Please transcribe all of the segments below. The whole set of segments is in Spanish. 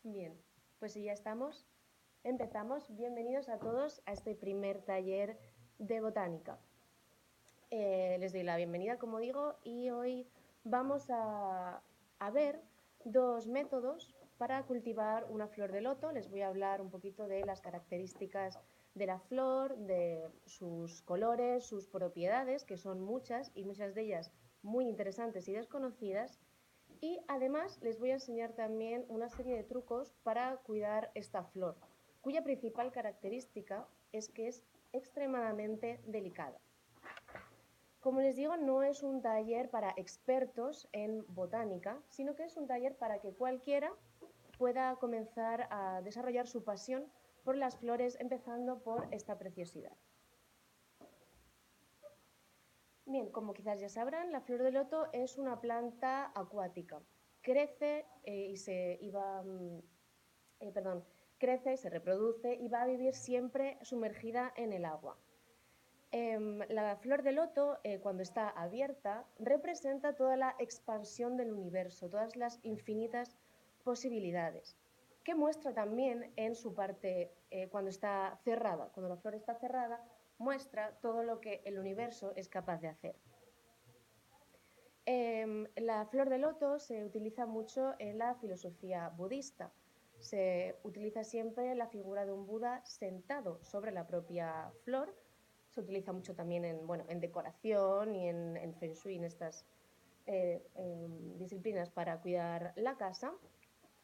Bien, pues si ya estamos, empezamos. Bienvenidos a todos a este primer taller de botánica. Les doy la bienvenida, como digo, y hoy vamos a ver dos métodos para cultivar una flor de loto. Les voy a hablar un poquito de las características de la flor, de sus colores, sus propiedades, que son muchas y muchas de ellas muy interesantes y desconocidas. Y además les voy a enseñar también una serie de trucos para cuidar esta flor, cuya principal característica es que es extremadamente delicada. Como les digo, no es un taller para expertos en botánica, sino que es un taller para que cualquiera pueda comenzar a desarrollar su pasión por las flores, empezando por esta preciosidad. Bien, como quizás ya sabrán, la flor de loto es una planta acuática. Crece crece, se reproduce y va a vivir siempre sumergida en el agua. La flor de loto, cuando está abierta, representa toda la expansión del universo, todas las infinitas posibilidades, que muestra también en su parte cuando está cerrada. Cuando la flor está cerrada, muestra todo lo que el universo es capaz de hacer. La flor de loto se utiliza mucho en la filosofía budista. Se utiliza siempre la figura de un Buda sentado sobre la propia flor. Se utiliza mucho también en decoración y en Feng Shui, en estas disciplinas para cuidar la casa.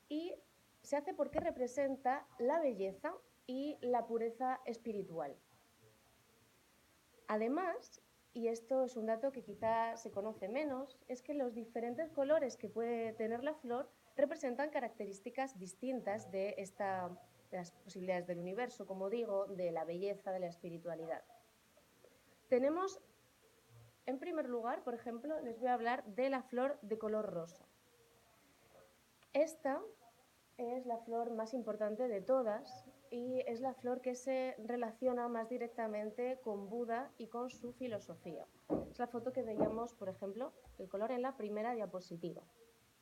Y se hace porque representa la belleza y la pureza espiritual. Además, y esto es un dato que quizá se conoce menos, es que los diferentes colores que puede tener la flor representan características distintas de las posibilidades del universo, como digo, de la belleza, de la espiritualidad. Tenemos, en primer lugar, por ejemplo, les voy a hablar de la flor de color rosa. Esta es la flor más importante de todas y es la flor que se relaciona más directamente con Buda y con su filosofía. Es la foto que veíamos, por ejemplo, el color en la primera diapositiva.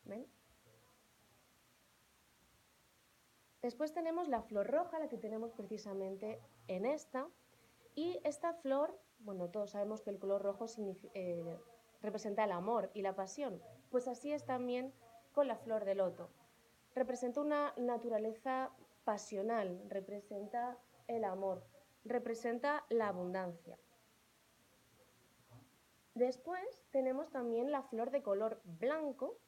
¿Ven? Después tenemos la flor roja, la que tenemos precisamente en esta. Y esta flor, bueno, todos sabemos que el color rojo representa el amor y la pasión. Pues así es también con la flor de loto. Representa una naturaleza pasional, representa el amor, representa la abundancia. Después tenemos también la flor de color blanco,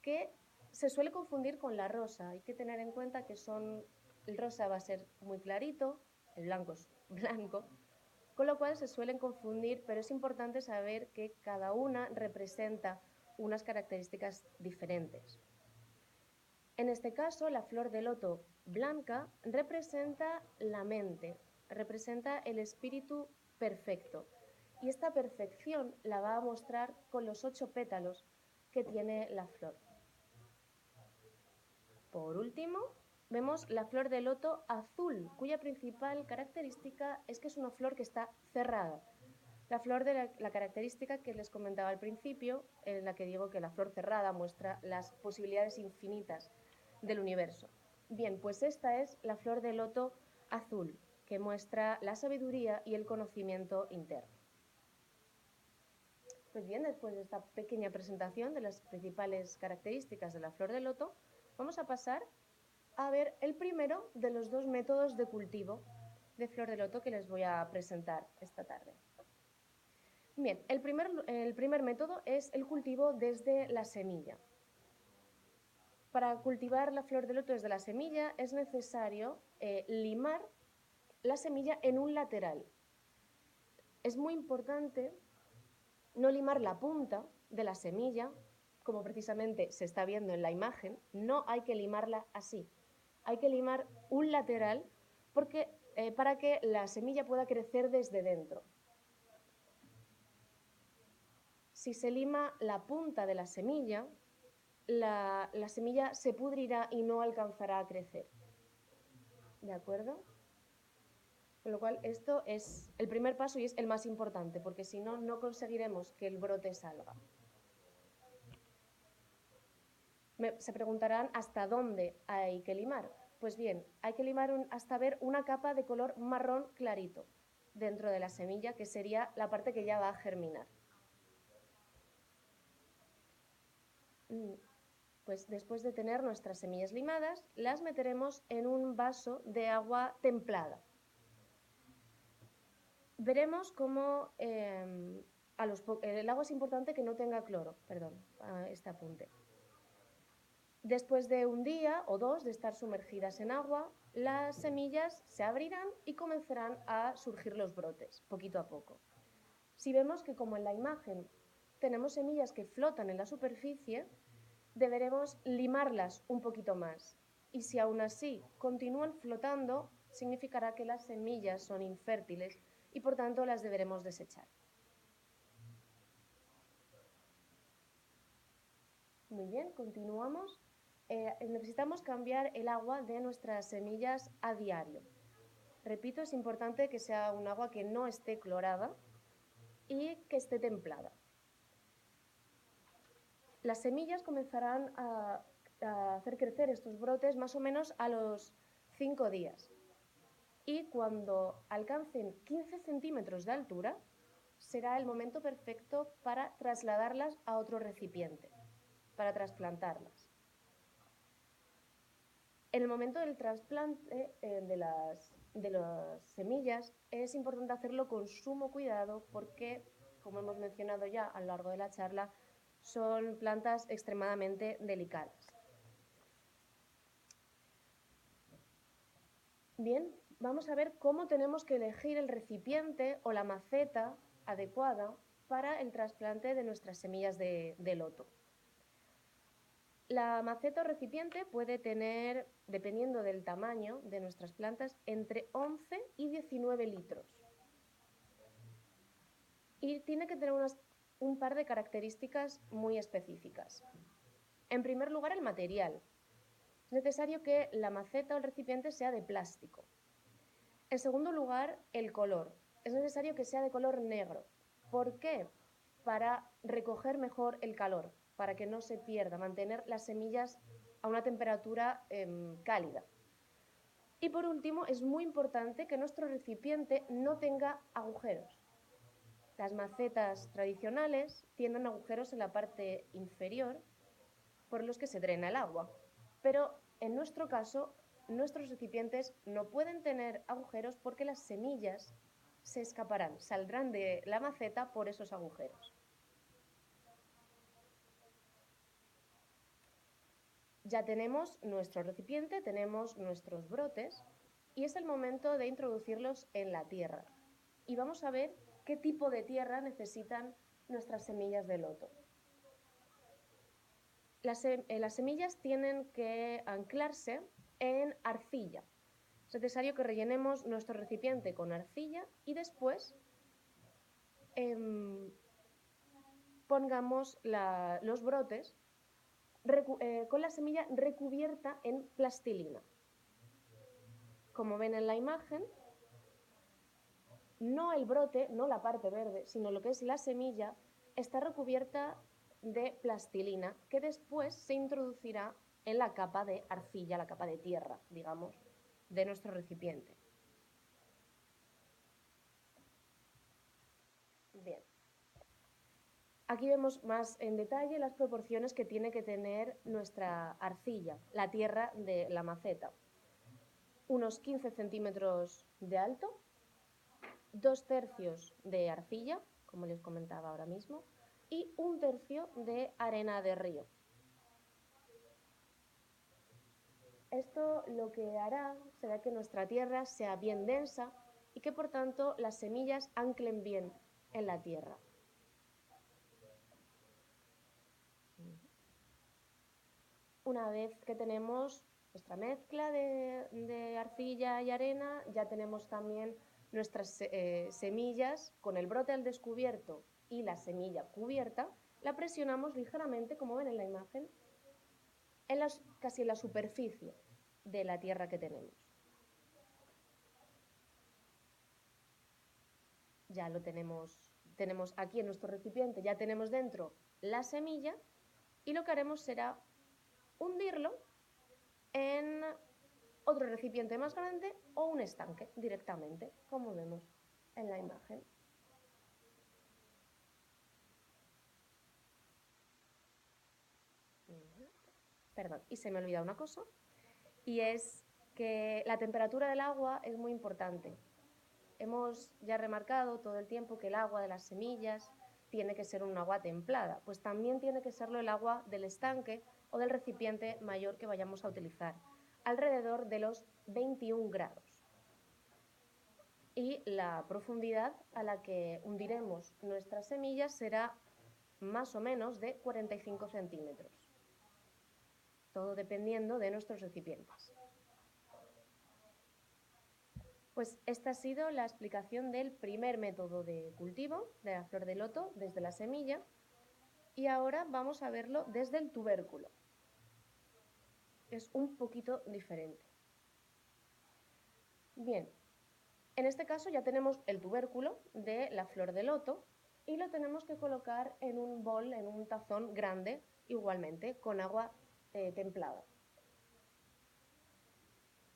que se suele confundir con la rosa. Hay que tener en cuenta que el rosa va a ser muy clarito, el blanco es blanco, con lo cual se suelen confundir, pero es importante saber que cada una representa unas características diferentes. En este caso, la flor de loto blanca representa la mente, representa el espíritu perfecto. Y esta perfección la va a mostrar con los 8 pétalos que tiene la flor. Por último, vemos la flor de loto azul, cuya principal característica es que es una flor que está cerrada. La flor de la característica que les comentaba al principio, en la que digo que la flor cerrada muestra las posibilidades infinitas del universo. Bien, pues esta es la flor de loto azul, que muestra la sabiduría y el conocimiento interno. Pues bien, después de esta pequeña presentación de las principales características de la flor de loto, vamos a pasar a ver el primero de los dos métodos de cultivo de flor de loto que les voy a presentar esta tarde. Bien, el primer método es el cultivo desde la semilla. Para cultivar la flor de loto desde la semilla es necesario limar la semilla en un lateral. Es muy importante no limar la punta de la semilla, como precisamente se está viendo en la imagen, no hay que limarla así. Hay que limar un lateral para que la semilla pueda crecer desde dentro. Si se lima la punta de la semilla, la semilla se pudrirá y no alcanzará a crecer. ¿De acuerdo? Con lo cual, esto es el primer paso y es el más importante, porque si no, no conseguiremos que el brote salga. Se preguntarán hasta dónde hay que limar. Pues bien, hay que limar hasta ver una capa de color marrón clarito dentro de la semilla, que sería la parte que ya va a germinar. Pues después de tener nuestras semillas limadas, las meteremos en un vaso de agua templada. Veremos cómo el agua es importante que no tenga cloro, perdón, este apunte. Después de un día o dos de estar sumergidas en agua, las semillas se abrirán y comenzarán a surgir los brotes, poquito a poco. Si vemos que, como en la imagen, tenemos semillas que flotan en la superficie, deberemos limarlas un poquito más. Y si aún así continúan flotando, significará que las semillas son infértiles y por tanto las deberemos desechar. Muy bien, continuamos. Necesitamos cambiar el agua de nuestras semillas a diario. Repito, es importante que sea un agua que no esté clorada y que esté templada. Las semillas comenzarán a hacer crecer estos brotes más o menos a los 5 días. Y cuando alcancen 15 centímetros de altura, será el momento perfecto para trasladarlas a otro recipiente, para trasplantarlas. En el momento del trasplante de las semillas es importante hacerlo con sumo cuidado porque, como hemos mencionado ya a lo largo de la charla, son plantas extremadamente delicadas. Bien, vamos a ver cómo tenemos que elegir el recipiente o la maceta adecuada para el trasplante de nuestras semillas de loto. La maceta o recipiente puede tener, dependiendo del tamaño de nuestras plantas, entre 11 y 19 litros. Y tiene que tener un par de características muy específicas. En primer lugar, el material. Es necesario que la maceta o el recipiente sea de plástico. En segundo lugar, el color. Es necesario que sea de color negro. ¿Por qué? Para recoger mejor el calor, para que no se pierda, mantener las semillas a una temperatura cálida. Y por último, es muy importante que nuestro recipiente no tenga agujeros. Las macetas tradicionales tienen agujeros en la parte inferior por los que se drena el agua, pero en nuestro caso, nuestros recipientes no pueden tener agujeros porque las semillas se escaparán, saldrán de la maceta por esos agujeros. Ya tenemos nuestro recipiente, tenemos nuestros brotes y es el momento de introducirlos en la tierra. Y vamos a ver qué tipo de tierra necesitan nuestras semillas de loto. Las semillas tienen que anclarse en arcilla. Es necesario que rellenemos nuestro recipiente con arcilla y después pongamos los brotes con la semilla recubierta en plastilina. Como ven en la imagen, no el brote, no la parte verde, sino lo que es la semilla, está recubierta de plastilina que después se introducirá en la capa de arcilla, la capa de tierra, digamos, de nuestro recipiente. Bien. Aquí vemos más en detalle las proporciones que tiene que tener nuestra arcilla, la tierra de la maceta. Unos 15 centímetros de alto, 2/3 de arcilla, como les comentaba ahora mismo, y 1/3 de arena de río. Esto lo que hará será que nuestra tierra sea bien densa y que por tanto las semillas anclen bien en la tierra. Una vez que tenemos nuestra mezcla de arcilla y arena, ya tenemos también nuestras semillas con el brote al descubierto y la semilla cubierta. La presionamos ligeramente, como ven en la imagen, casi en la superficie de la tierra que tenemos. Ya lo tenemos aquí en nuestro recipiente, ya tenemos dentro la semilla y lo que haremos será hundirlo en otro recipiente más grande o un estanque directamente, como vemos en la imagen. Perdón, y se me olvida una cosa, y es que la temperatura del agua es muy importante. Hemos ya remarcado todo el tiempo que el agua de las semillas tiene que ser un agua templada, pues también tiene que serlo el agua del estanque o del recipiente mayor que vayamos a utilizar, alrededor de los 21 grados. Y la profundidad a la que hundiremos nuestras semillas será más o menos de 45 centímetros, todo dependiendo de nuestros recipientes. Pues esta ha sido la explicación del primer método de cultivo de la flor de loto desde la semilla, y ahora vamos a verlo desde el tubérculo. Es un poquito diferente. Bien, en este caso ya tenemos el tubérculo de la flor de loto y lo tenemos que colocar en un bol, en un tazón grande, igualmente, con agua templada.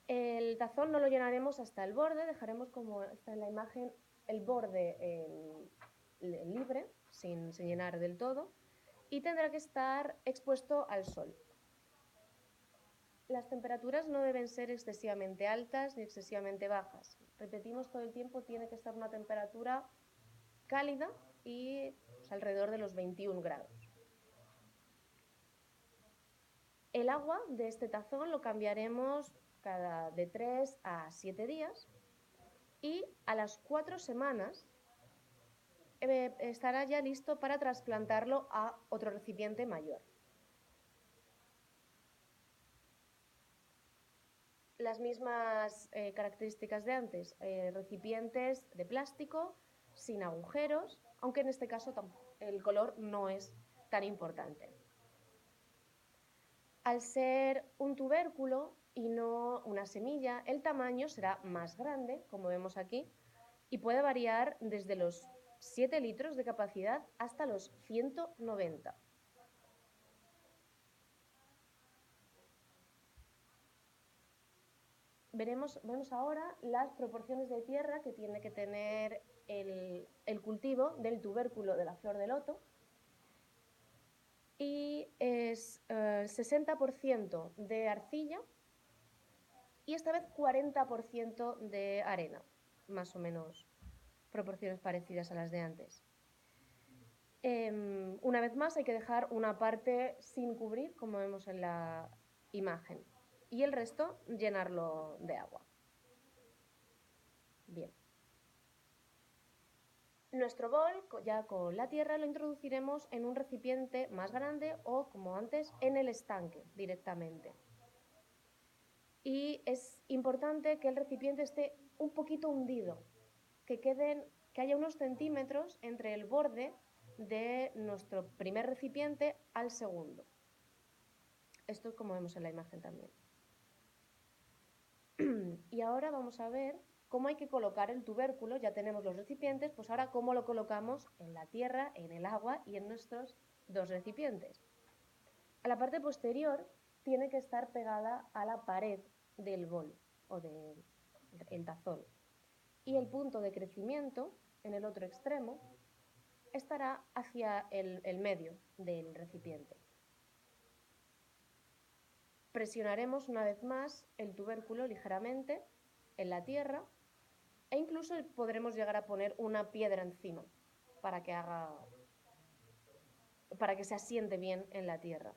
El tazón no lo llenaremos hasta el borde, dejaremos, como está en la imagen, el borde libre, sin llenar del todo, y tendrá que estar expuesto al sol. Las temperaturas no deben ser excesivamente altas ni excesivamente bajas. Repetimos todo el tiempo, tiene que estar una temperatura cálida y pues, alrededor de los 21 grados. El agua de este tazón lo cambiaremos de 3 a 7 días y a las 4 semanas estará ya listo para trasplantarlo a otro recipiente mayor. Las mismas características de antes, recipientes de plástico, sin agujeros, aunque en este caso el color no es tan importante. Al ser un tubérculo y no una semilla, el tamaño será más grande, como vemos aquí, y puede variar desde los 7 litros de capacidad hasta los 190. Vemos ahora las proporciones de tierra que tiene que tener el cultivo del tubérculo de la flor de loto. Y es 60% de arcilla y esta vez 40% de arena, más o menos proporciones parecidas a las de antes. Una vez más hay que dejar una parte sin cubrir, como vemos en la imagen, y el resto llenarlo de agua. Bien. Nuestro bol, ya con la tierra, lo introduciremos en un recipiente más grande o, como antes, en el estanque directamente. Y es importante que el recipiente esté un poquito hundido, que haya unos centímetros entre el borde de nuestro primer recipiente al segundo. Esto es como vemos en la imagen también. Y ahora vamos a ver cómo hay que colocar el tubérculo. Ya tenemos los recipientes, pues ahora cómo lo colocamos en la tierra, en el agua y en nuestros dos recipientes. A la parte posterior tiene que estar pegada a la pared del bol o del tazón. Y el punto de crecimiento, en el otro extremo, estará hacia el medio del recipiente. Presionaremos una vez más el tubérculo ligeramente en la tierra e incluso podremos llegar a poner una piedra encima para que se asiente bien en la tierra.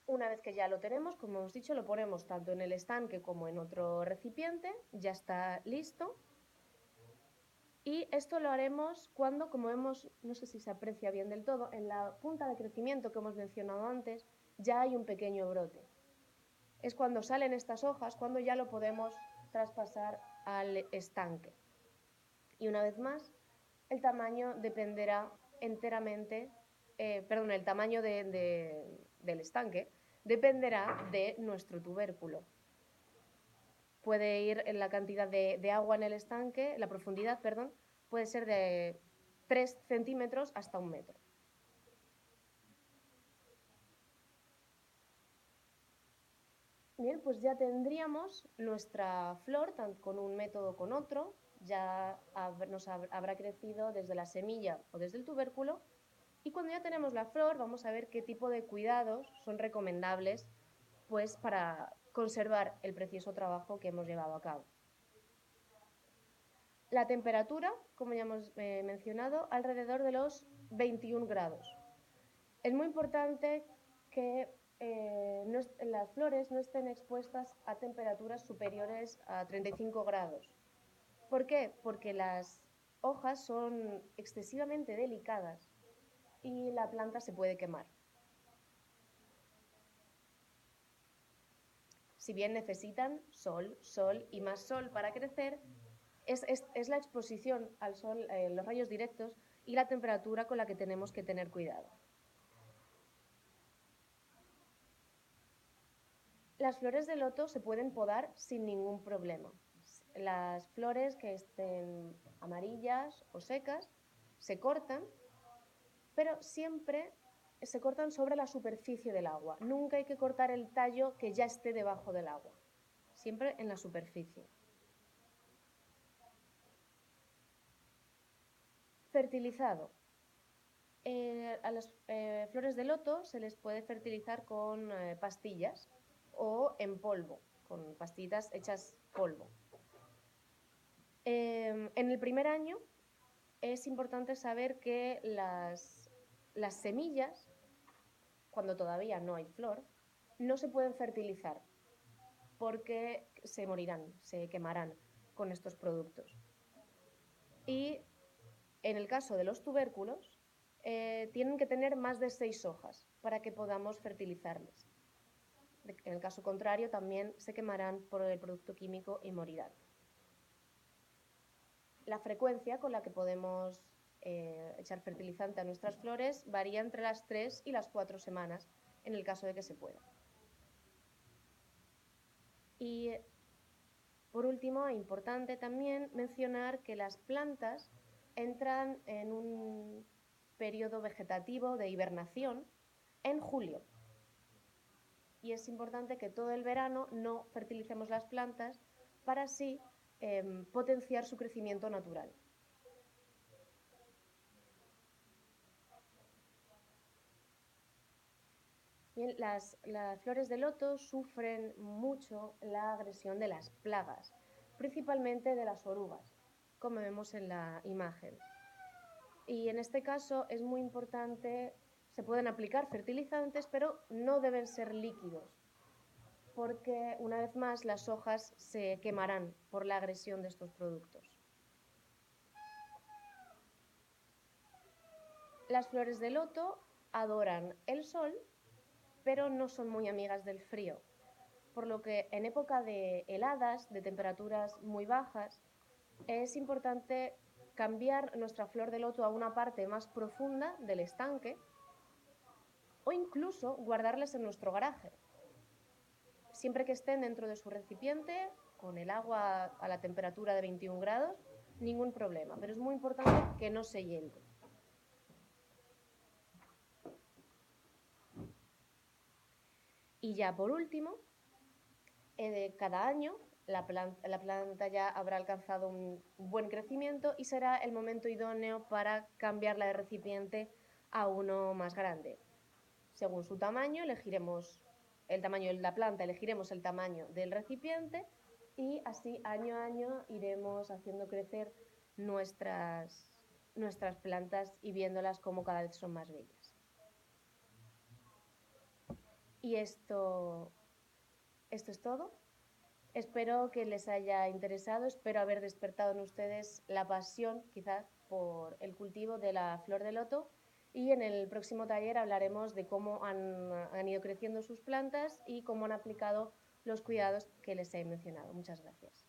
Una vez que ya lo tenemos, como hemos dicho, lo ponemos tanto en el estanque como en otro recipiente, ya está listo. Y esto lo haremos cuando, como vemos, no sé si se aprecia bien del todo, en la punta de crecimiento que hemos mencionado antes, ya hay un pequeño brote. Es cuando salen estas hojas, cuando ya lo podemos traspasar al estanque. Y una vez más, el tamaño dependerá enteramente, el tamaño del estanque dependerá de nuestro tubérculo. puede ir en la cantidad de agua en el estanque, la profundidad, perdón, puede ser de 3 centímetros hasta 1 metro. Bien, pues ya tendríamos nuestra flor, tanto con un método o con otro, ya habrá crecido desde la semilla o desde el tubérculo, y cuando ya tenemos la flor vamos a ver qué tipo de cuidados son recomendables pues, para conservar el precioso trabajo que hemos llevado a cabo. La temperatura, como ya hemos mencionado, alrededor de los 21 grados. Es muy importante que las flores no estén expuestas a temperaturas superiores a 35 grados. ¿Por qué? Porque las hojas son excesivamente delicadas y la planta se puede quemar. Si bien necesitan sol, sol y más sol para crecer, es la exposición al sol, los rayos directos y la temperatura con la que tenemos que tener cuidado. Las flores de loto se pueden podar sin ningún problema. Las flores que estén amarillas o secas se cortan, pero siempre se cortan sobre la superficie del agua. Nunca hay que cortar el tallo que ya esté debajo del agua, siempre en la superficie. Fertilizado. A las flores de loto se les puede fertilizar con pastillas o en polvo, con pastillitas hechas polvo. En el primer año es importante saber que las semillas, cuando todavía no hay flor, no se pueden fertilizar porque se morirán, se quemarán con estos productos. Y en el caso de los tubérculos, tienen que tener más de 6 hojas para que podamos fertilizarles. En el caso contrario, también se quemarán por el producto químico y morirán. La frecuencia con la que podemos echar fertilizante a nuestras flores varía entre las 3 y las 4 semanas, en el caso de que se pueda. Y por último, es importante también mencionar que las plantas entran en un periodo vegetativo de hibernación en julio. Y es importante que todo el verano no fertilicemos las plantas para así potenciar su crecimiento natural. Bien, las flores de loto sufren mucho la agresión de las plagas, principalmente de las orugas, como vemos en la imagen. Y en este caso es muy importante, se pueden aplicar fertilizantes, pero no deben ser líquidos, porque una vez más las hojas se quemarán por la agresión de estos productos. Las flores de loto adoran el sol, pero no son muy amigas del frío, por lo que en época de heladas, de temperaturas muy bajas, es importante cambiar nuestra flor de loto a una parte más profunda del estanque o incluso guardarlas en nuestro garaje. Siempre que estén dentro de su recipiente, con el agua a la temperatura de 21 grados, ningún problema, pero es muy importante que no se hielen. Y ya por último, cada año la planta ya habrá alcanzado un buen crecimiento y será el momento idóneo para cambiarla de recipiente a uno más grande. Según su tamaño, elegiremos el tamaño de la planta, elegiremos el tamaño del recipiente y así año a año iremos haciendo crecer nuestras plantas y viéndolas como cada vez son más bellas. Y esto es todo. Espero que les haya interesado, espero haber despertado en ustedes la pasión, quizás, por el cultivo de la flor de loto. Y en el próximo taller hablaremos de cómo han ido creciendo sus plantas y cómo han aplicado los cuidados que les he mencionado. Muchas gracias.